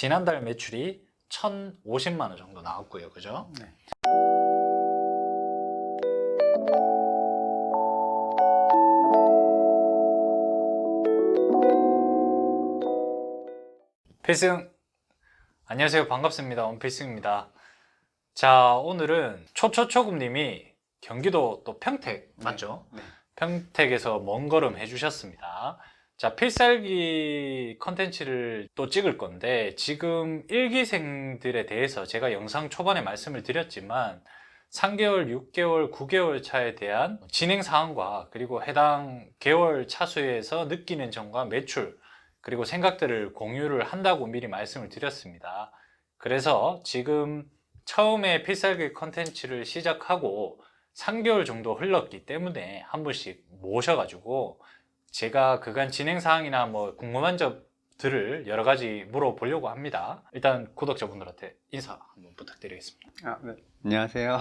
지난달 매출이 1,050만 원 정도 나왔고요. 그죠? 네. 필승! 안녕하세요. 반갑습니다. 원필승입니다. 자, 오늘은 초초초금님이 경기도 또 평택 맞죠? 네. 평택에서 먼 걸음 해주셨습니다. 자, 필살기 컨텐츠를 또 찍을 건데 지금 일기생들에 대해서 제가 영상 초반에 말씀을 드렸지만 3개월, 6개월, 9개월 차에 대한 진행 사항과 그리고 해당 개월 차수에서 느끼는 점과 매출 그리고 생각들을 공유를 한다고 미리 말씀을 드렸습니다. 그래서 지금 처음에 필살기 컨텐츠를 시작하고 3개월 정도 흘렀기 때문에 한 분씩 모셔가지고 제가 그간 진행 사항이나 뭐 궁금한 점들을 여러 가지 물어보려고 합니다. 일단 구독자분들한테 인사 한번 부탁드리겠습니다. 네. 안녕하세요.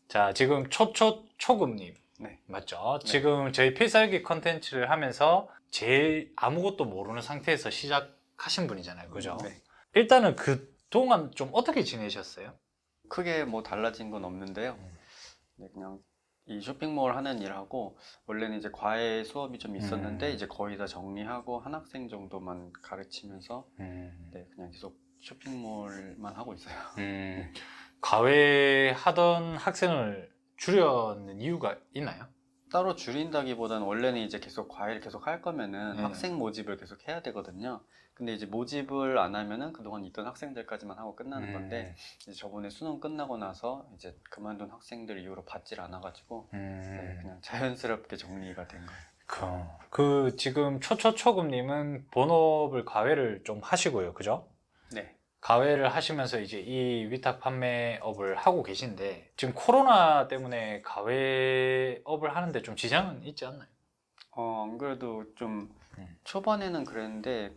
자, 지금 초초초금님 네. 맞죠? 네. 지금 저희 필살기 컨텐츠를 하면서 제일 아무것도 모르는 상태에서 시작하신 분이잖아요. 그죠? 네. 일단은 그동안 좀 어떻게 지내셨어요? 크게 뭐 달라진 건 없는데요. 네, 그냥 이 쇼핑몰 하는 일하고 원래는 이제 과외 수업이 좀 있었는데 이제 거의 다 정리하고 한 학생 정도만 가르치면서 네, 그냥 계속 쇼핑몰만 하고 있어요. 과외 하던 학생을 줄였는 이유가 있나요? 따로 줄인다기보다는 원래는 이제 계속 과외를 계속 할 거면은 네. 학생 모집을 계속 해야 되거든요. 근데 이제 모집을 안 하면은 그동안 있던 학생들까지만 하고 끝나는 건데 이제 저번에 수능 끝나고 나서 이제 그만둔 학생들 이후로 받질 않아가지고 네, 그냥 자연스럽게 정리가 된 거예요. 그 지금 초초초금님은 본업을 과외를 좀 하시고요, 그죠? 네. 과외를 하시면서 이제 이 위탁 판매업을 하고 계신데 지금 코로나 때문에 과외업을 하는데 좀 지장은 있지 않나요? 안 그래도 좀 음. 초반에는 그랬는데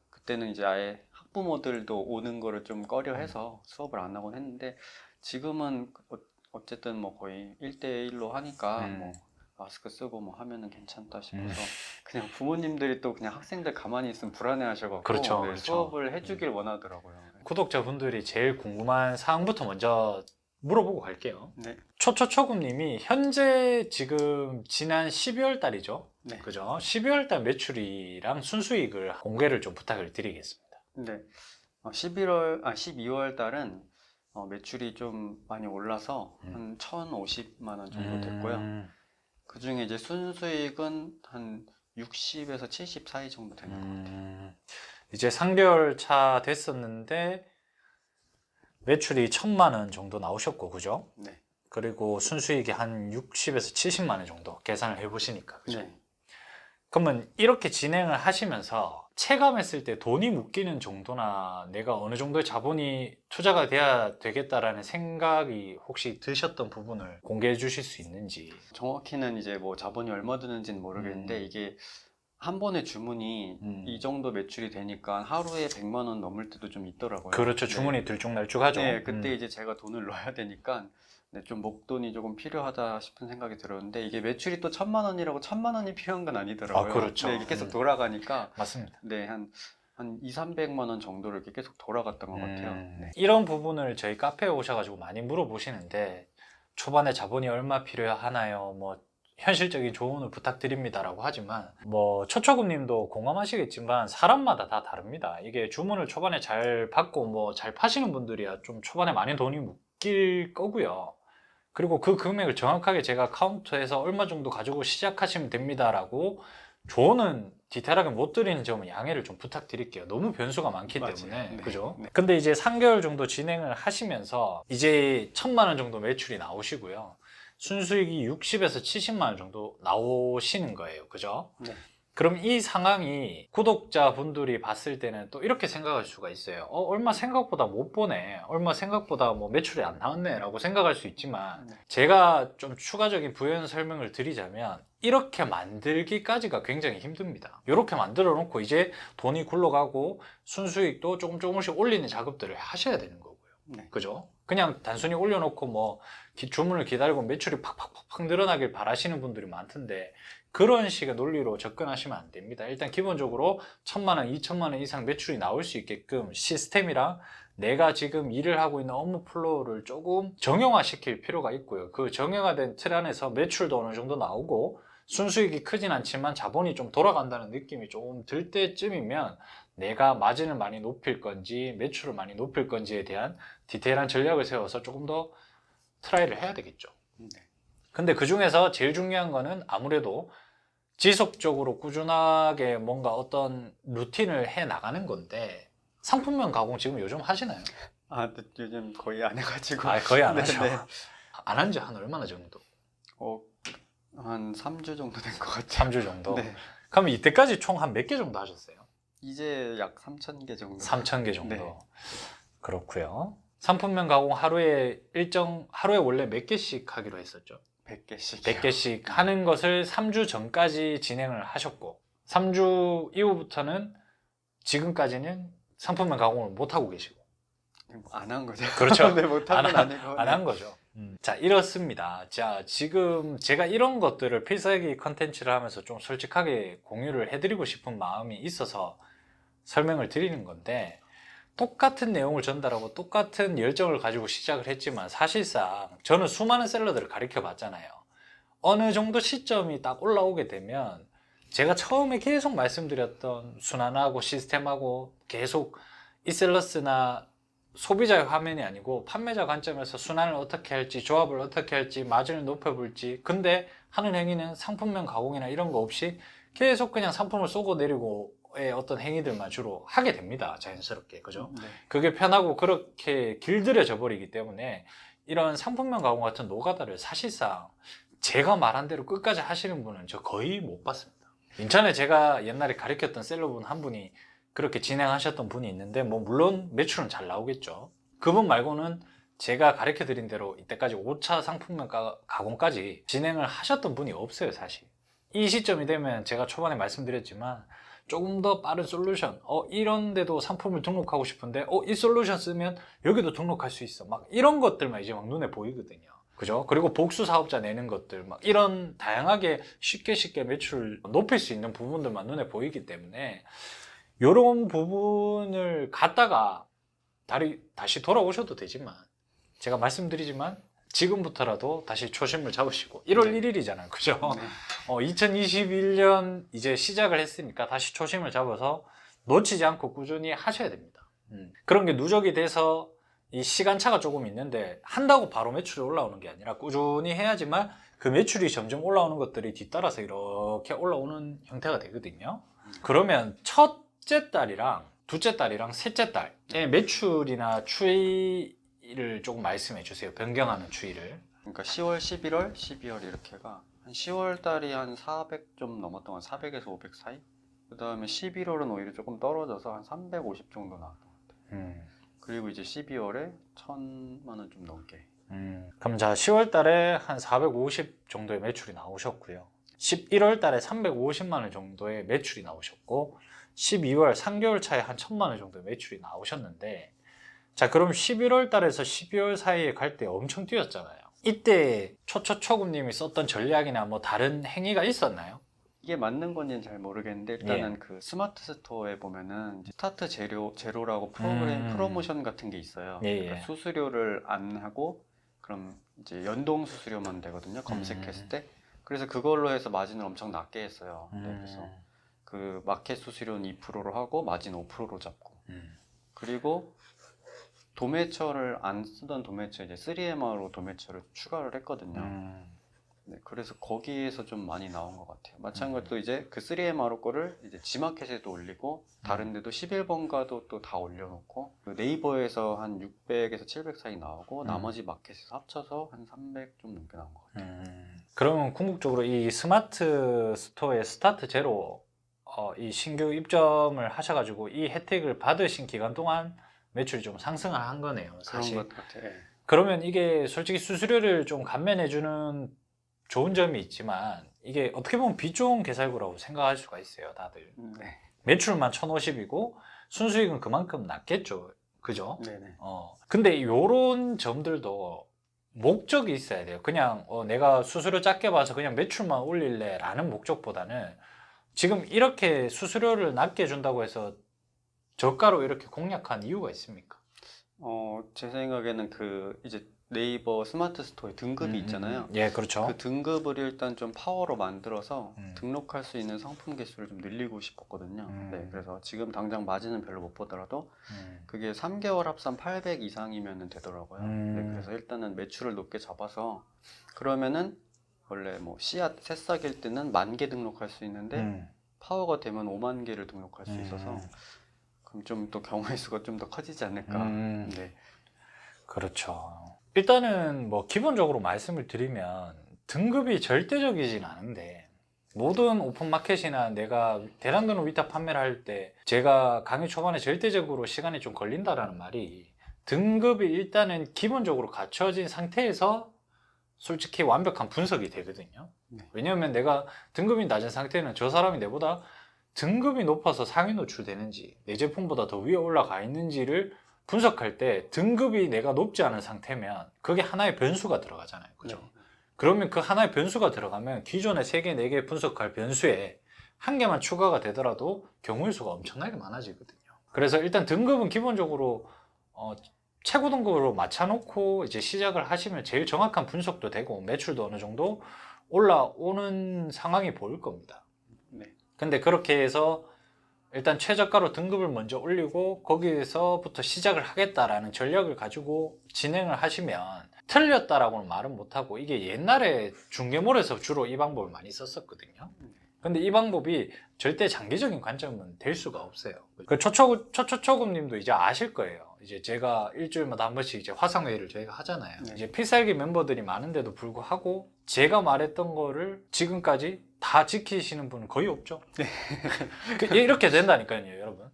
그때는 이제 아예 학부모들도 오는 거를 좀 꺼려 해서 수업을 안 하곤 했는데 지금은 어쨌든 뭐 거의 1대1로 하니까 뭐 마스크 쓰고 뭐 하면은 괜찮다 싶어서 그냥 부모님들이 또 그냥 학생들 가만히 있으면 불안해 하셔갖고 그렇죠, 네, 그렇죠. 수업을 해주길 원하더라고요. 구독자분들이 제일 궁금한 사항부터 먼저 물어보고 갈게요. 네. 초초초금님이 현재 지금 지난 12월 달이죠? 네. 그죠? 12월 달 매출이랑 순수익을 공개를 좀 부탁을 드리겠습니다. 네. 12월 달은 매출이 좀 많이 올라서 한 1,050만 원 정도 됐고요. 그 중에 이제 순수익은 한 60에서 70 사이 정도 되는 것 같아요. 이제 3개월 차 됐었는데 매출이 1,000만 원 정도 나오셨고, 그죠? 네. 그리고 순수익이 한 60에서 70만 원 정도 계산을 해보시니까, 그죠? 네. 그러면 이렇게 진행을 하시면서 체감했을 때 돈이 묶이는 정도나 내가 어느 정도의 자본이 투자가 돼야 되겠다라는 생각이 혹시 드셨던 부분을 공개해 주실 수 있는지. 정확히는 이제 뭐 자본이 얼마 드는지는 모르겠는데 이게 한 번에 주문이 이 정도 매출이 되니까 하루에 100만 원 넘을 때도 좀 있더라고요. 그렇죠. 네. 주문이 들쭉날쭉하죠. 네, 그때 이제 제가 돈을 넣어야 되니까 네, 좀 목돈이 조금 필요하다 싶은 생각이 들었는데 이게 매출이 또 1,000만 원이라고 1,000만 원이 필요한 건 아니더라고요. 아, 그렇죠. 네, 이게 계속 돌아가니까 맞습니다. 네, 한 2, 300만 원 정도로 이렇게 계속 돌아갔던 것 같아요. 네. 이런 부분을 저희 카페에 오셔가지고 많이 물어보시는데 초반에 자본이 얼마 필요하나요? 뭐 현실적인 조언을 부탁드립니다라고 하지만 뭐 초초금님도 공감하시겠지만 사람마다 다 다릅니다. 이게 주문을 초반에 잘 받고 뭐 잘 파시는 분들이야 좀 초반에 많이 돈이 묶일 거고요. 그리고 그 금액을 정확하게 제가 카운터에서 얼마 정도 가지고 시작하시면 됩니다라고 조언은 디테일하게 못 드리는 점은 양해를 좀 부탁드릴게요. 너무 변수가 많기 맞아요. 때문에. 네. 그죠? 네. 근데 이제 3개월 정도 진행을 하시면서 이제 1,000만 원 정도 매출이 나오시고요. 순수익이 60에서 70만 원 정도 나오시는 거예요. 그죠? 네. 그럼 이 상황이 구독자분들이 봤을 때는 또 이렇게 생각할 수가 있어요. 얼마 생각보다 못 보네. 얼마 생각보다 뭐 매출이 안 나왔네. 라고 생각할 수 있지만 네. 제가 좀 추가적인 부연 설명을 드리자면 이렇게 만들기까지가 굉장히 힘듭니다. 이렇게 만들어 놓고 이제 돈이 굴러가고 순수익도 조금씩 올리는 작업들을 하셔야 되는 거고요. 네. 그죠? 그냥 단순히 올려놓고 뭐 주문을 기다리고 매출이 팍팍팍팍 늘어나길 바라시는 분들이 많던데 그런 식의 논리로 접근하시면 안 됩니다. 일단 기본적으로 1,000만 원, 2,000만 원 이상 매출이 나올 수 있게끔 시스템이랑 내가 지금 일을 하고 있는 업무 플로우를 조금 정형화시킬 필요가 있고요. 그 정형화된 틀 안에서 매출도 어느 정도 나오고 순수익이 크진 않지만 자본이 좀 돌아간다는 느낌이 조금 들 때쯤이면 내가 마진을 많이 높일 건지 매출을 많이 높일 건지에 대한 디테일한 전략을 세워서 조금 더 트라이를 해야 되겠죠. 네. 근데 그 중에서 제일 중요한 거는 아무래도 지속적으로 꾸준하게 뭔가 어떤 루틴을 해 나가는 건데 상품명 가공 지금 요즘 하시나요? 아, 근데 요즘 거의 안 해가지고. 아, 거의 안 네, 하죠. 네. 안 한 지 한 얼마나 정도? 한 3주 정도 된 것 같아요. 3주 정도? 네. 그럼 이때까지 총 한 몇 개 정도 하셨어요? 이제 약 3,000개 정도. 3,000개 정도. 네. 그렇고요. 상품명 가공 하루에 원래 몇 개씩 하기로 했었죠? 100개씩. 100개씩 하는 것을 3주 전까지 진행을 하셨고 3주 이후부터는 지금까지는 상품명 가공을 못 하고 계시고 안 한 거죠. 그렇죠. 네, 못한 건 아니고. 안 한 거죠. 자, 이렇습니다. 자, 지금 제가 이런 것들을 필살기 컨텐츠를 하면서 좀 솔직하게 공유를 해드리고 싶은 마음이 있어서 설명을 드리는 건데 똑같은 내용을 전달하고 똑같은 열정을 가지고 시작을 했지만 사실상 저는 수많은 셀러들을 가르쳐 봤잖아요. 어느 정도 시점이 딱 올라오게 되면 제가 처음에 계속 말씀드렸던 순환하고 시스템하고 계속 이셀러스나 소비자의 화면이 아니고 판매자 관점에서 순환을 어떻게 할지 조합을 어떻게 할지 마진을 높여볼지 근데 하는 행위는 상품명 가공이나 이런 거 없이 계속 그냥 상품을 쏘고 내리고의 어떤 행위들만 주로 하게 됩니다. 자연스럽게. 그죠? 네. 그게 편하고 그렇게 길들여져 버리기 때문에 이런 상품명 가공 같은 노가다를 사실상 제가 말한 대로 끝까지 하시는 분은 저 거의 못 봤습니다. 인천에 제가 옛날에 가르쳤던 셀러분 한 분이 그렇게 진행하셨던 분이 있는데 뭐 물론 매출은 잘 나오겠죠. 그분 말고는 제가 가르쳐 드린 대로 이때까지 5차 상품명 가공까지 진행을 하셨던 분이 없어요, 사실. 이 시점이 되면 제가 초반에 말씀드렸지만 조금 더 빠른 솔루션, 이런 데도 상품을 등록하고 싶은데 이 솔루션 쓰면 여기도 등록할 수 있어. 막 이런 것들만 이제 막 눈에 보이거든요. 그죠? 그리고 복수 사업자 내는 것들, 막 이런 다양하게 쉽게 매출을 높일 수 있는 부분들만 눈에 보이기 때문에 이런 부분을 갖다가 다시 돌아오셔도 되지만 제가 말씀드리지만 지금부터라도 다시 초심을 잡으시고 1월 1일이잖아요. 그죠? 네. 2021년 이제 시작을 했으니까 다시 초심을 잡아서 놓치지 않고 꾸준히 하셔야 됩니다. 그런 게 누적이 돼서 이 시간차가 조금 있는데 한다고 바로 매출이 올라오는 게 아니라 꾸준히 해야지만 그 매출이 점점 올라오는 것들이 뒤따라서 이렇게 올라오는 형태가 되거든요. 그러면 첫째 달이랑 둘째 달이랑 셋째 달의 매출이나 추이를 조금 말씀해 주세요. 변경하는 추이를. 그러니까 10월, 11월, 12월 이렇게가 한 10월 달이 한 400 좀 넘었던 건 400에서 500 사이. 그 다음에 11월은 오히려 조금 떨어져서 한 350 정도 나왔던 것 같아요. 그리고 이제 12월에 1,000만 원 좀 넘게. 그럼 자 10월 달에 한 450 정도의 매출이 나오셨고요. 11월 달에 350만 원 정도의 매출이 나오셨고 12월 3개월 차에 한 1,000만 원 정도의 매출이 나오셨는데 자 그럼 11월 달에서 12월 사이에 갈 때 엄청 뛰었잖아요. 이때 초초초금님이 썼던 전략이나 뭐 다른 행위가 있었나요? 이게 맞는 건지는 잘 모르겠는데 일단은 그 스마트 스토어에 보면은 이제 스타트 제로라고 프로모션 같은 게 있어요. 그러니까 수수료를 안 하고 그럼 이제 연동 수수료만 되거든요. 검색했을 때. 그래서 그걸로 해서 마진을 엄청 낮게 했어요. 네, 그래서 그 마켓 수수료는 2%로 하고 마진 5%로 잡고. 그리고 도매처를 안 쓰던 도매처 이제 3MR로 도매처를 추가를 했거든요. 네, 그래서 거기에서 좀 많이 나온 것 같아요. 마찬가지로 이제 그 3MRO 거를 이제 G마켓에도 올리고 다른 데도 11번가도 또 다 올려놓고 그 네이버에서 한 600에서 700 사이 나오고 나머지 마켓에서 합쳐서 한 300 좀 넘게 나온 것 같아요. 그러면 궁극적으로 이 스마트 스토어의 스타트 제로 이 신규 입점을 하셔가지고 이 혜택을 받으신 기간 동안 매출이 좀 상승을 한 거네요. 사실. 그런 것 같아요. 네. 그러면 이게 솔직히 수수료를 좀 감면해주는 좋은 점이 있지만 이게 어떻게 보면 빚 좋은 개살구라고 생각할 수가 있어요, 다들. 네. 매출만 1,050이고 순수익은 그만큼 낮겠죠. 그죠? 네네. 근데 요런 점들도 목적이 있어야 돼요. 그냥 내가 수수료 작게 봐서 그냥 매출만 올릴래 라는 목적보다는 지금 이렇게 수수료를 낮게 준다고 해서 저가로 이렇게 공략한 이유가 있습니까? 제 생각에는 그 이제 네이버 스마트 스토어에 등급이 있잖아요. 예, 그렇죠. 그 등급을 일단 좀 파워로 만들어서 음. 등록할 수 있는 상품 개수를 좀 늘리고 싶었거든요. 음. 네, 그래서 지금 당장 마진은 별로 못 보더라도 음. 그게 3개월 합산 800 이상이면 되더라고요. 음. 네, 그래서 일단은 매출을 높게 잡아서 그러면은 원래 뭐 씨앗 새싹일 때는 10,000개 등록할 수 있는데 파워가 되면 5만 개를 등록할 수 있어서 그럼 좀 또 경우의 수가 좀 더 커지지 않을까. 네. 그렇죠. 일단은 뭐 기본적으로 말씀을 드리면 등급이 절대적이진 않은데 모든 오픈마켓이나 내가 대량등록 위탁 판매를 할 때 제가 강의 초반에 절대적으로 시간이 좀 걸린다라는 말이 등급이 일단은 기본적으로 갖춰진 상태에서 솔직히 완벽한 분석이 되거든요. 네. 왜냐하면 내가 등급이 낮은 상태는 저 사람이 내보다 등급이 높아서 상위 노출되는지 내 제품보다 더 위에 올라가 있는지를 분석할 때 등급이 내가 높지 않은 상태면 그게 하나의 변수가 들어가잖아요. 그죠? 네. 그러면 그 하나의 변수가 들어가면 기존에 3개, 4개 분석할 변수에 한 개만 추가가 되더라도 경우의 수가 엄청나게 많아지거든요. 그래서 일단 등급은 기본적으로 최고 등급으로 맞춰놓고 이제 시작을 하시면 제일 정확한 분석도 되고 매출도 어느 정도 올라오는 상황이 보일 겁니다. 네. 근데 그렇게 해서 일단 최저가로 등급을 먼저 올리고 거기에서부터 시작을 하겠다라는 전략을 가지고 진행을 하시면 틀렸다라고는 말은 못하고 이게 옛날에 중개몰에서 주로 이 방법을 많이 썼었거든요. 근데 이 방법이 절대 장기적인 관점은 될 수가 없어요. 그 초초초금님도 이제 아실 거예요. 이제 제가 일주일마다 한 번씩 이제 화상회의를 저희가 하잖아요. 네. 이제 필살기 멤버들이 많은데도 불구하고 제가 말했던 거를 지금까지 다 지키시는 분은 거의 없죠. 네. 이렇게 된다니까요, 여러분.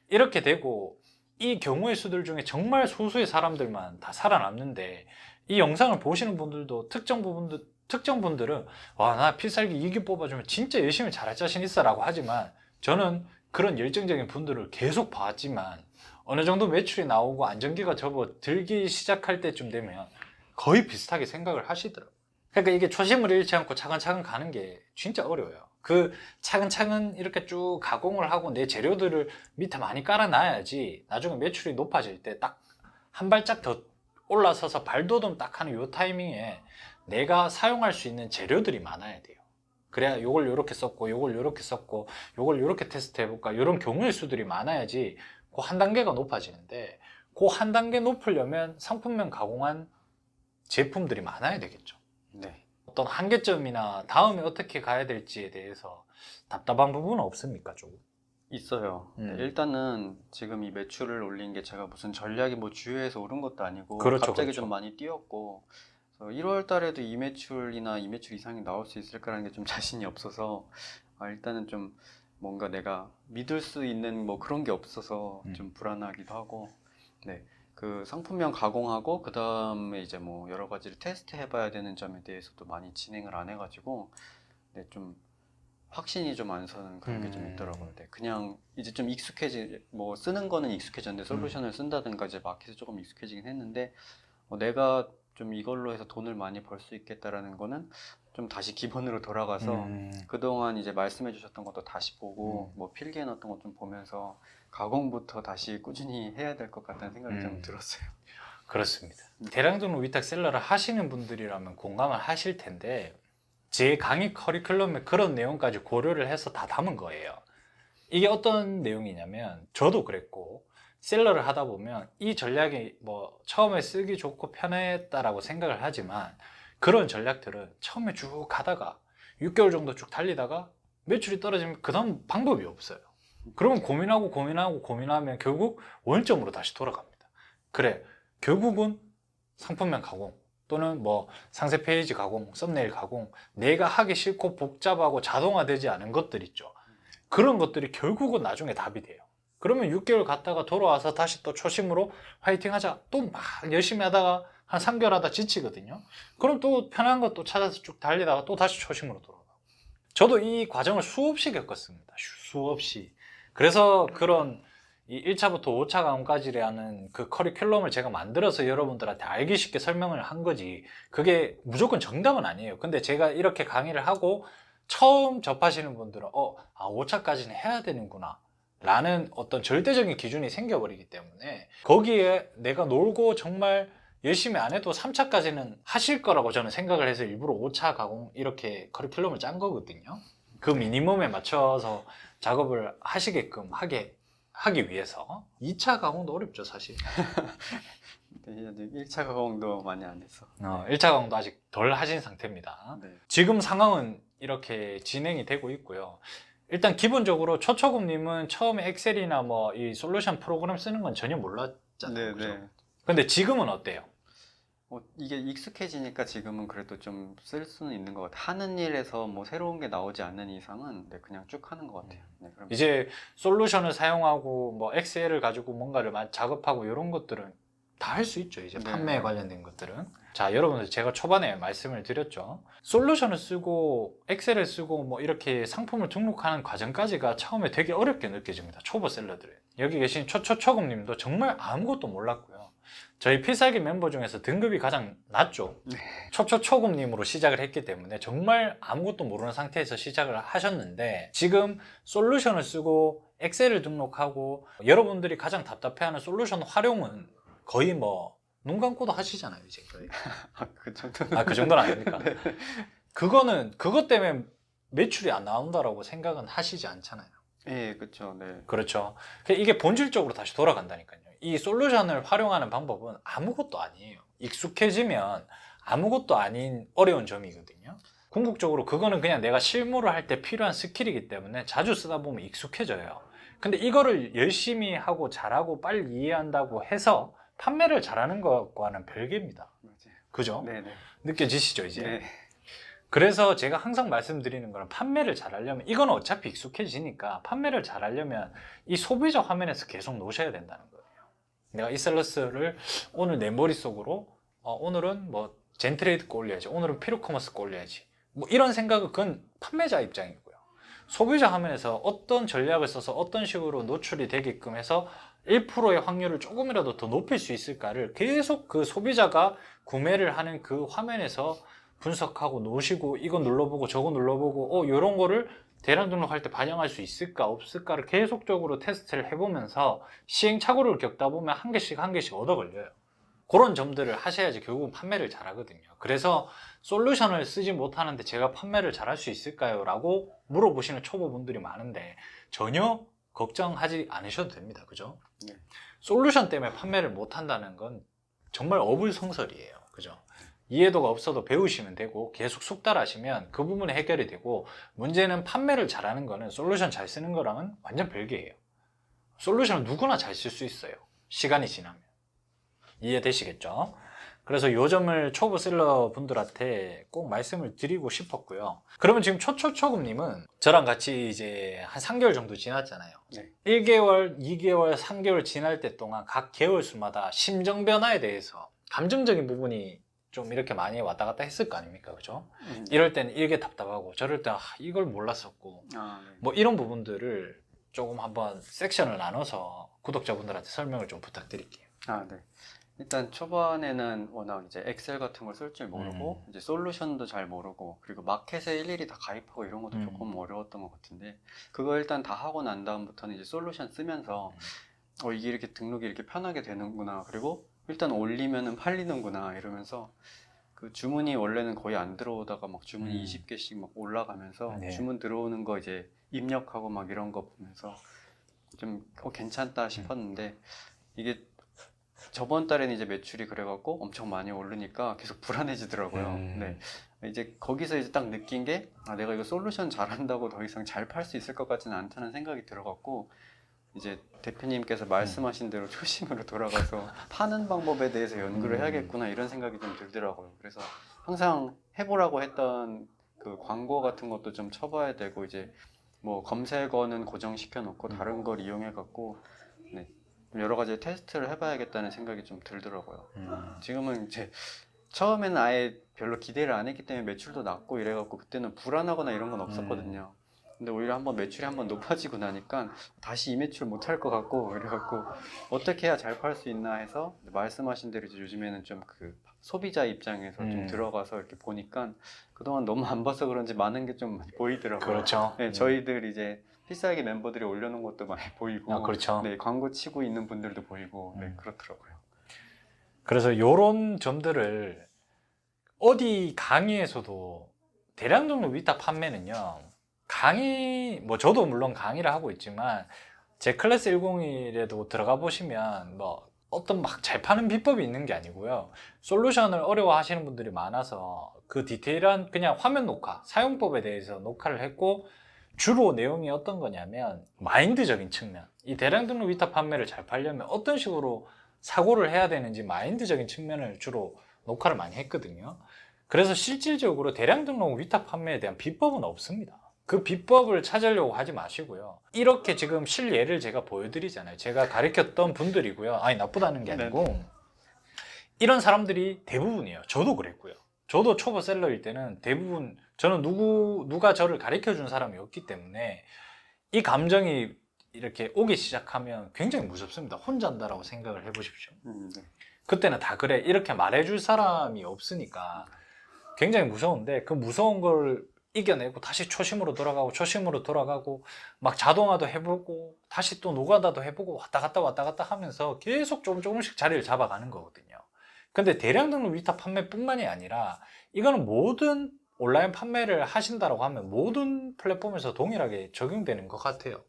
이렇게 되고 이 경우의 수들 중에 정말 소수의 사람들만 다 살아남는데 이 영상을 보시는 분들도 특정 분들은 와, 나 필살기 2기 뽑아주면 진짜 열심히 잘할 자신 있어 라고 하지만 저는 그런 열정적인 분들을 계속 봤지만 어느 정도 매출이 나오고 안정기가 접어들기 시작할 때쯤 되면 거의 비슷하게 생각을 하시더라고요. 그러니까 이게 초심을 잃지 않고 차근차근 가는 게 진짜 어려워요. 그 차근차근 이렇게 쭉 가공을 하고 내 재료들을 밑에 많이 깔아놔야지 나중에 매출이 높아질 때 딱 한 발짝 더 올라서서 발돋움 딱 하는 요 타이밍에 내가 사용할 수 있는 재료들이 많아야 돼요. 그래야 요걸 요렇게 썼고 요걸 요렇게 썼고 요걸 요렇게 테스트 해볼까 이런 경우의 수들이 많아야지 그 한 단계가 높아지는데 그 한 단계 높으려면 상품명 가공한 제품들이 많아야 되겠죠. 네. 어떤 한계점이나 다음에 어떻게 가야 될지에 대해서 답답한 부분은 없습니까, 조금? 있어요. 네, 일단은 지금 이 매출을 올린 게 제가 무슨 전략이 뭐 주요해서 오른 것도 아니고 그렇죠, 갑자기 그렇죠. 좀 많이 뛰었고 그래서 1월 달에도 이 매출이나 이 매출 이상이 나올 수 있을까라는 게 좀 자신이 없어서 일단은 좀 뭔가 내가 믿을 수 있는 뭐 그런 게 없어서 좀 불안하기도 하고 네. 그 상품명 가공하고 그 다음에 이제 뭐 여러 가지를 테스트 해봐야 되는 점에 대해서도 많이 진행을 안 해가지고 네, 좀 확신이 좀 안 서는 그런 게 좀 있더라고요. 네, 그냥 이제 좀 뭐 쓰는 거는 익숙해졌는데 솔루션을 쓴다든가 이제 마켓에 조금 익숙해지긴 했는데 내가 좀 이걸로 해서 돈을 많이 벌 수 있겠다라는 거는 좀 다시 기본으로 돌아가서 그동안 이제 말씀해 주셨던 것도 다시 보고 뭐 필기해 놨던 것 좀 보면서 가공부터 다시 꾸준히 해야 될 것 같다는 생각이 좀 들었어요. 그렇습니다. 대량등록 위탁 셀러를 하시는 분들이라면 공감을 하실 텐데 제 강의 커리큘럼에 그런 내용까지 고려를 해서 다 담은 거예요. 이게 어떤 내용이냐면 저도 그랬고 셀러를 하다 보면 이 전략이 뭐 처음에 쓰기 좋고 편했다라고 생각을 하지만 그런 전략들은 처음에 쭉 가다가 6개월 정도 쭉 달리다가 매출이 떨어지면 그 다음 방법이 없어요. 그러면 고민하면 결국 원점으로 다시 돌아갑니다. 그래, 결국은 상품명 가공 또는 뭐 상세 페이지 가공, 썸네일 가공, 내가 하기 싫고 복잡하고 자동화되지 않은 것들 있죠. 그런 것들이 결국은 나중에 답이 돼요. 그러면 6개월 갔다가 돌아와서 다시 또 초심으로 화이팅 하자. 또 막 열심히 하다가 한 3개월 하다 지치거든요. 그럼 또 편한 것도 찾아서 쭉 달리다가 또 다시 초심으로 돌아가고. 저도 이 과정을 수없이 겪었습니다. 수없이. 그래서 그런 이 1차부터 5차 과목까지라는 그 커리큘럼을 제가 만들어서 여러분들한테 알기 쉽게 설명을 한 거지 그게 무조건 정답은 아니에요. 근데 제가 이렇게 강의를 하고 처음 접하시는 분들은 5차까지는 해야 되는구나 라는 어떤 절대적인 기준이 생겨버리기 때문에 거기에 내가 놀고 정말 열심히 안 해도 3차까지는 하실 거라고 저는 생각을 해서 일부러 5차 가공 이렇게 커리큘럼을 짠 거거든요. 그 미니멈에 맞춰서 작업을 하시게끔 하기 위해서. 2차 가공도 어렵죠, 사실. 네, 아직 1차 가공도 많이 안 해서. 1차 가공도 아직 덜 하신 상태입니다. 네. 지금 상황은 이렇게 진행이 되고 있고요. 일단 기본적으로 초초급님은 처음에 엑셀이나 뭐 이 솔루션 프로그램 쓰는 건 전혀 몰랐잖아요. 네, 그죠? 네. 근데 지금은 어때요? 이게 익숙해지니까 지금은 그래도 좀 쓸 수는 있는 것 같아요. 하는 일에서 뭐 새로운 게 나오지 않는 이상은 네, 그냥 쭉 하는 것 같아요. 네, 그럼 이제 솔루션을 사용하고 뭐 엑셀을 가지고 뭔가를 작업하고 이런 것들은 다 할 수 있죠. 이제 네. 판매에 관련된 것들은. 자, 여러분들 제가 초반에 말씀을 드렸죠. 솔루션을 쓰고 엑셀을 쓰고 뭐 이렇게 상품을 등록하는 과정까지가 처음에 되게 어렵게 느껴집니다. 초보 셀러들은. 여기 계신 초초초급님도 정말 아무것도 몰랐고요. 저희 필살기 멤버 중에서 등급이 가장 낮죠. 초초초급님으로 시작을 했기 때문에 정말 아무것도 모르는 상태에서 시작을 하셨는데 지금 솔루션을 쓰고 엑셀을 등록하고 여러분들이 가장 답답해하는 솔루션 활용은 거의 뭐 눈 감고도 하시잖아요 이제 거의. 그 정도는 그 정도는 아닙니까? 그거는 그것 때문에 매출이 안 나온다라고 생각은 하시지 않잖아요. 예, 그렇죠. 네. 그렇죠. 이게 본질적으로 다시 돌아간다니까요. 이 솔루션을 활용하는 방법은 아무것도 아니에요. 익숙해지면 아무것도 아닌 어려운 점이거든요. 궁극적으로 그거는 그냥 내가 실무를 할 때 필요한 스킬이기 때문에 자주 쓰다 보면 익숙해져요. 근데 이거를 열심히 하고 잘하고 빨리 이해한다고 해서 판매를 잘하는 것과는 별개입니다. 맞아요. 그죠? 네, 네. 느껴지시죠, 이제? 네. 그래서 제가 항상 말씀드리는 거는 판매를 잘하려면 이건 어차피 익숙해지니까 판매를 잘하려면 이 소비자 화면에서 계속 놓으셔야 된다는 거예요. 내가 이 셀러스를 오늘 내 머릿속으로 오늘은 뭐 젠트레이드 거 올려야지, 오늘은 피로커머스 거 올려야지, 뭐 이런 생각은 그건 판매자 입장이고요. 소비자 화면에서 어떤 전략을 써서 어떤 식으로 노출이 되게끔 해서 1%의 확률을 조금이라도 더 높일 수 있을까를 계속 그 소비자가 구매를 하는 그 화면에서 분석하고 놓으시고 이거 눌러보고 저거 눌러보고 이런 거를 대량 등록할 때 반영할 수 있을까 없을까를 계속적으로 테스트를 해보면서 시행착오를 겪다 보면 한 개씩 한 개씩 얻어 걸려요. 그런 점들을 하셔야지 결국은 판매를 잘하거든요. 그래서 솔루션을 쓰지 못하는데 제가 판매를 잘할 수 있을까요? 라고 물어보시는 초보분들이 많은데 전혀 걱정하지 않으셔도 됩니다. 그죠? 네. 솔루션 때문에 판매를 못한다는 건 정말 어불성설이에요. 그죠? 이해도가 없어도 배우시면 되고 계속 숙달하시면 그 부분이 해결이 되고 문제는 판매를 잘하는 거는 솔루션 잘 쓰는 거랑은 완전 별개예요. 솔루션은 누구나 잘 쓸 수 있어요. 시간이 지나면. 이해되시겠죠? 그래서 이 점을 초보 셀러 분들한테 꼭 말씀을 드리고 싶었고요. 그러면 지금 초초초급님은 저랑 같이 이제 한 3개월 정도 지났잖아요. 네. 1개월, 2개월, 3개월 지날 때 동안 각 개월수마다 심정 변화에 대해서 감정적인 부분이 좀 이렇게 많이 왔다 갔다 했을 거 아닙니까? 그죠? 이럴 때는 이게 답답하고 저럴 때 이걸 몰랐었고 네. 뭐 이런 부분들을 조금 한번 섹션을 나눠서 구독자분들한테 설명을 좀 부탁드릴게요. 네. 일단 초반에는 워낙 이제 엑셀 같은 걸 쓸 줄 모르고 이제 솔루션도 잘 모르고 그리고 마켓에 일일이 다 가입하고 이런 것도 조금 어려웠던 것 같은데 그거 일단 다 하고 난 다음부터는 이제 솔루션 쓰면서 이게 이렇게 등록이 이렇게 편하게 되는구나 그리고 일단 올리면은 팔리는구나 이러면서 그 주문이 원래는 거의 안 들어오다가 막 주문이 20개씩 막 올라가면서 네. 주문 들어오는 거 이제 입력하고 막 이런 거 보면서 좀 괜찮다 싶었는데 이게 저번 달에는 이제 매출이 그래갖고 엄청 많이 오르니까 계속 불안해지더라고요. 네. 이제 거기서 이제 딱 느낀 게 내가 이거 솔루션 잘한다고 더 이상 잘 팔 수 있을 것 같지는 않다는 생각이 들어갖고 이제 대표님께서 말씀하신 대로 초심으로 돌아가서 파는 방법에 대해서 연구를 해야겠구나 이런 생각이 좀 들더라고요. 그래서 항상 해보라고 했던 그 광고 같은 것도 좀 쳐봐야 되고 이제 뭐 검색어는 고정시켜 놓고 다른 걸 이용해 갖고 네. 여러 가지 테스트를 해봐야겠다는 생각이 좀 들더라고요. 지금은 이제 처음에는 아예 별로 기대를 안 했기 때문에 매출도 낮고 이래갖고 그때는 불안하거나 이런 건 없었거든요. 근데 오히려 한번 매출이 한번 높아지고 나니까 다시 이 매출 못 할 것 같고 그래갖고 어떻게 해야 잘 팔 수 있나 해서 말씀하신 대로 이제 요즘에는 좀 그 소비자 입장에서 좀 들어가서 이렇게 보니까 그동안 너무 안 봐서 그런지 많은 게 좀 보이더라고요. 그렇죠. 네, 저희들 이제 필살기 멤버들이 올려놓은 것도 많이 보이고, 아, 그렇죠. 네, 광고 치고 있는 분들도 보이고, 네, 그렇더라고요. 그래서 요런 점들을 어디 강의에서도 대량 등록 위탁 판매는요, 강의, 뭐 저도 물론 강의를 하고 있지만 제 클래스 101에도 들어가 보시면 뭐 어떤 막 잘 파는 비법이 있는 게 아니고요. 솔루션을 어려워 하시는 분들이 많아서 그 디테일한 그냥 화면 녹화, 사용법에 대해서 녹화를 했고, 주로 내용이 어떤 거냐면 마인드적인 측면, 이 대량 등록 위탁 판매를 잘 팔려면 어떤 식으로 사고를 해야 되는지 마인드적인 측면을 주로 녹화를 많이 했거든요. 그래서 실질적으로 대량 등록 위탁 판매에 대한 비법은 없습니다. 그 비법을 찾으려고 하지 마시고요. 이렇게 지금 실예를 제가 보여드리잖아요. 제가 가르쳤던 분들이고요. 아니, 나쁘다는 게 아니고 이런 사람들이 대부분이에요. 저도 그랬고요. 저도 초보 셀러일 때는 대부분 저는 누가 저를 가르쳐 준 사람이 없기 때문에 이 감정이 이렇게 오기 시작하면 굉장히 무섭습니다. 혼자 한다라고 생각을 해보십시오. 네. 그때는 다 그래 이렇게 말해줄 사람이 없으니까 굉장히 무서운데, 그 무서운 걸 이겨내고 다시 초심으로 돌아가고 막 자동화도 해보고 다시 또 노가다도 해보고 왔다 갔다 하면서 계속 조금씩 자리를 잡아가는 거거든요. 근데 대량 등록 위탁 판매뿐만이 아니라 이거는 모든 온라인 판매를 하신다라고 하면 모든 플랫폼에서 동일하게 적용되는 것 같아요.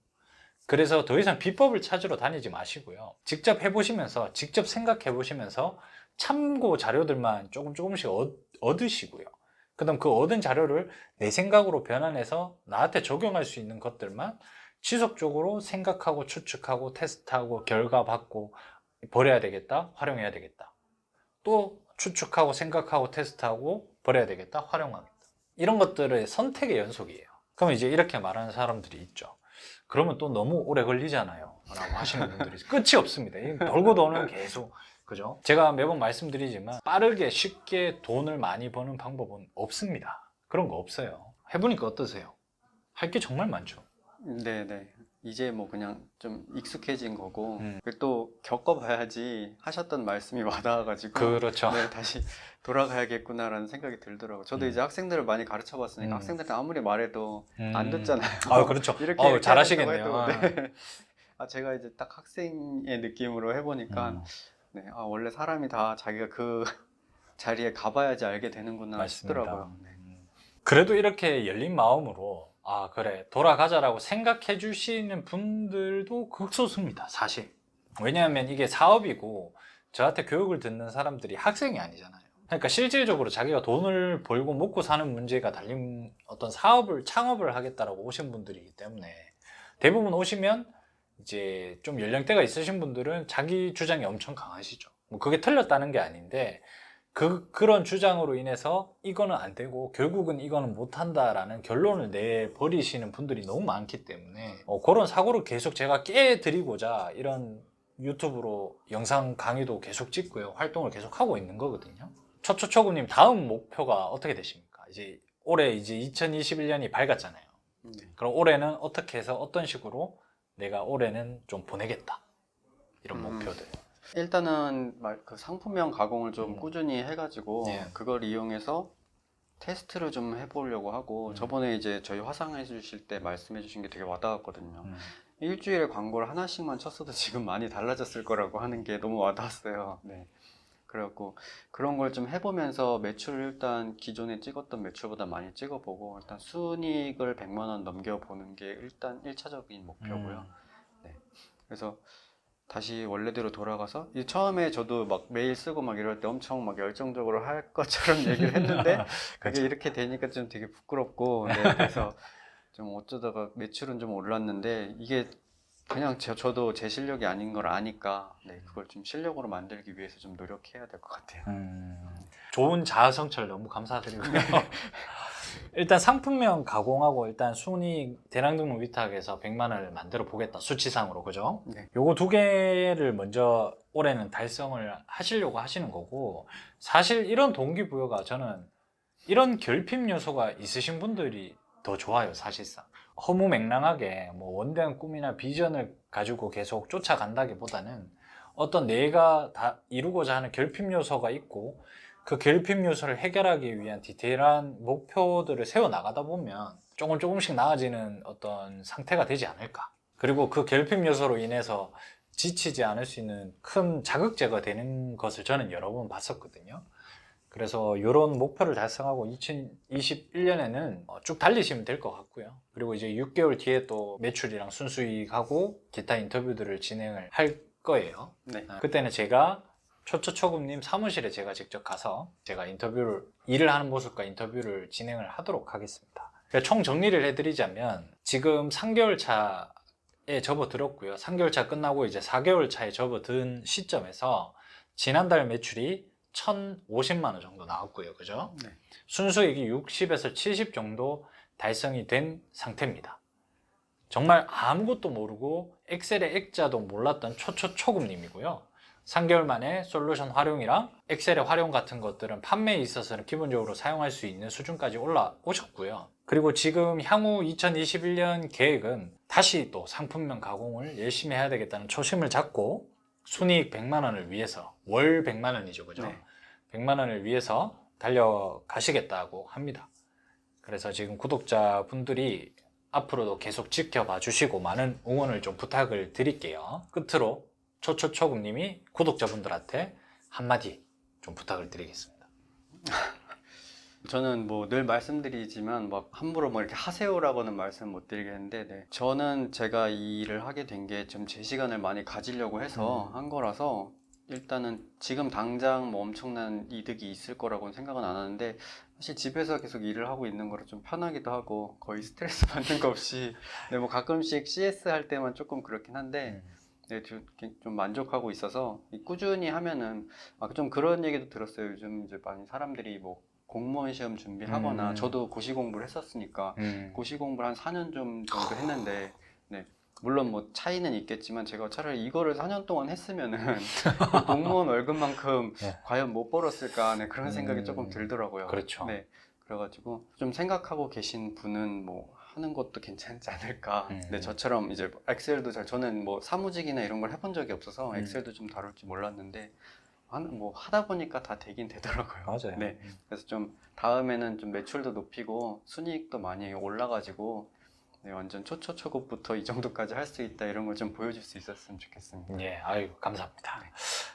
그래서 더 이상 비법을 찾으러 다니지 마시고요. 직접 해보시면서, 직접 생각해보시면서 참고 자료들만 조금씩 얻으시고요. 그 다음 그 얻은 자료를 내 생각으로 변환해서 나한테 적용할 수 있는 것들만 지속적으로 생각하고 추측하고 테스트하고 결과 받고, 버려야 되겠다, 활용해야 되겠다. 또 추측하고 생각하고 테스트하고 버려야 되겠다, 활용하겠다. 이런 것들의 선택의 연속이에요. 그럼 이제 이렇게 말하는 사람들이 있죠. 그러면 또 너무 오래 걸리잖아요 라고 하시는 분들이 끝이 없습니다. 돌고 도는 계속, 그죠? 제가 매번 말씀드리지만 빠르게 쉽게 돈을 많이 버는 방법은 없습니다. 그런 거 없어요. 해보니까 어떠세요? 할 게 정말 많죠. 네네. 이제 뭐 그냥 좀 익숙해진 거고, 음. 그리고 또 겪어봐야지 하셨던 말씀이 와닿아가지고, 그렇죠. 네, 다시 돌아가야겠구나라는 생각이 들더라고요. 저도 이제 학생들을 많이 가르쳐 봤으니까 학생들한테 아무리 말해도 안 듣잖아요. 아, 그렇죠. 이렇게 잘하시겠네요. 하겠다고 해도, 네. 제가 이제 딱 학생의 느낌으로 해보니까, 네, 원래 사람이 다 자기가 그 자리에 가봐야지 알게 되는구나 맞습니다. 싶더라고요. 네. 그래도 이렇게 열린 마음으로 아 그래 돌아가자라고 생각해 주시는 분들도 극소수입니다, 사실. 왜냐하면 이게 사업이고 저한테 교육을 듣는 사람들이 학생이 아니잖아요. 그러니까 실질적으로 자기가 돈을 벌고 먹고 사는 문제가 달린 어떤 사업을 창업을 하겠다라고 오신 분들이기 때문에, 대부분 오시면 이제 좀 연령대가 있으신 분들은 자기 주장이 엄청 강하시죠. 뭐 그게 틀렸다는 게 아닌데 그런 주장으로 인해서 이거는 안 되고 결국은 이거는 못 한다라는 결론을 내버리시는 분들이 너무 많기 때문에 그런 사고를 계속 제가 깨드리고자 이런 유튜브로 영상 강의도 계속 찍고요, 활동을 계속 하고 있는 거거든요. 초초초구님 다음 목표가 어떻게 되십니까? 이제 올해 이제 2021년이 밝았잖아요. 그럼 올해는 어떻게 해서 어떤 식으로 내가 올해는 좀 보내겠다, 이런 목표들. 일단은 그 상품명 가공을 좀 꾸준히 해가지고 네. 그걸 이용해서 테스트를 좀 해보려고 하고, 저번에 이제 저희 화상해 주실 때 말씀해 주신 게 되게 와닿았거든요. 일주일에 광고를 하나씩만 쳤어도 지금 많이 달라졌을 거라고 하는 게 너무 와닿았어요. 네. 그래갖고 그런 걸 좀 해보면서 매출을 일단 기존에 찍었던 매출보다 많이 찍어보고 일단 순이익을 100만 원 넘겨보는 게 일단 1차적인 목표고요. 네. 그래서 다시 원래대로 돌아가서 처음에 저도 막 메일 쓰고 막 이럴 때 엄청 막 열정적으로 할 것처럼 얘기를 했는데 그게 이렇게 되니까 좀 되게 부끄럽고, 네, 그래서 좀 어쩌다가 매출은 좀 올랐는데 이게 그냥 저도 제 실력이 아닌 걸 아니까, 네, 그걸 좀 실력으로 만들기 위해서 좀 노력해야 될 것 같아요. 좋은 자아성찰 너무 감사드리고요. 일단 상품명 가공하고 일단 순위 대량 등록 위탁에서 100만 원을 만들어 보겠다, 수치상으로, 그죠? 네. 요거 두 개를 먼저 올해는 달성을 하시려고 하시는 거고, 사실 이런 동기부여가 저는 이런 결핍 요소가 있으신 분들이 더 좋아요, 사실상. 허무맹랑하게 뭐 원대한 꿈이나 비전을 가지고 계속 쫓아간다기보다는 어떤 내가 다 이루고자 하는 결핍 요소가 있고 그 결핍 요소를 해결하기 위한 디테일한 목표들을 세워 나가다 보면 조금씩 나아지는 어떤 상태가 되지 않을까. 그리고 그 결핍 요소로 인해서 지치지 않을 수 있는 큰 자극제가 되는 것을 저는 여러 번 봤었거든요. 그래서 이런 목표를 달성하고 2021년에는 쭉 달리시면 될 것 같고요. 그리고 이제 6개월 뒤에 또 매출이랑 순수익하고 기타 인터뷰들을 진행을 할 거예요. 네. 그때는 제가 초초초급님 사무실에 제가 직접 가서 제가 일을 하는 모습과 인터뷰를 진행을 하도록 하겠습니다. 총 정리를 해드리자면 지금 3개월 차에 접어들었고요. 3개월 차 끝나고 이제 4개월 차에 접어든 시점에서 지난달 매출이 1,050만 원 정도 나왔고요. 그죠? 네. 순수익이 60에서 70 정도 달성이 된 상태입니다. 정말 아무것도 모르고 엑셀의 액자도 몰랐던 초초초급님이고요. 3개월 만에 솔루션 활용이랑 엑셀의 활용 같은 것들은 판매에 있어서는 기본적으로 사용할 수 있는 수준까지 올라오셨고요. 그리고 지금 향후 2021년 계획은 다시 또 상품명 가공을 열심히 해야 되겠다는 초심을 잡고 순이익 100만 원을 위해서 월 100만 원이죠. 그죠? 네. 100만 원을 위해서 달려가시겠다고 합니다. 그래서 지금 구독자분들이 앞으로도 계속 지켜봐 주시고 많은 응원을 좀 부탁을 드릴게요. 끝으로 초초초급님이 구독자분들한테 한마디 좀 부탁을 드리겠습니다. 저는 뭐 늘 말씀드리지만 막 함부로 뭐 이렇게 하세요라고는 말씀 못 드리겠는데, 네. 저는 제가 이 일을 하게 된 게 좀 제 시간을 많이 가지려고 해서 한 거라서 일단은 지금 당장 뭐 엄청난 이득이 있을 거라고는 생각은 안 하는데, 사실 집에서 계속 일을 하고 있는 거라 좀 편하기도 하고 거의 스트레스 받는 거 없이 네, 뭐 가끔씩 CS 할 때만 조금 그렇긴 한데 네, 좀 만족하고 있어서 꾸준히 하면은 좀 그런 얘기도 들었어요. 요즘 이제 많이 사람들이 뭐 공무원 시험 준비를 하거나 저도 고시 공부를 했었으니까 고시 공부를 한 4년 좀 정도 했는데 네, 물론 뭐 차이는 있겠지만 제가 차라리 이거를 4년 동안 했으면은 그 공무원 월급만큼 네. 과연 못 벌었을까 네, 그런 생각이 조금 들더라고요. 그렇죠. 네, 그래가지고 좀 생각하고 계신 분은 뭐 하는 것도 괜찮지 않을까. 네, 저처럼 이제 엑셀도 저는 뭐 사무직이나 이런 걸 해본 적이 없어서 엑셀도 좀 다룰 줄 몰랐는데 뭐 하다 보니까 다 되긴 되더라고요. 맞아요. 네, 그래서 좀 다음에는 좀 매출도 높이고 순이익도 많이 올라가지고 네, 완전 초초초급부터 이 정도까지 할 수 있다 이런 걸 좀 보여줄 수 있었으면 좋겠습니다. 예, 아유, 감사합니다.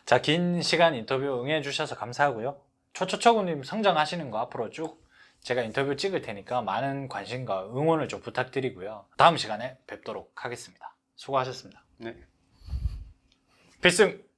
자, 긴 시간 인터뷰 응해주셔서 감사하고요. 초초초급님 성장하시는 거 앞으로 쭉 제가 인터뷰 찍을 테니까 많은 관심과 응원을 좀 부탁드리고요. 다음 시간에 뵙도록 하겠습니다. 수고하셨습니다. 네. 필승!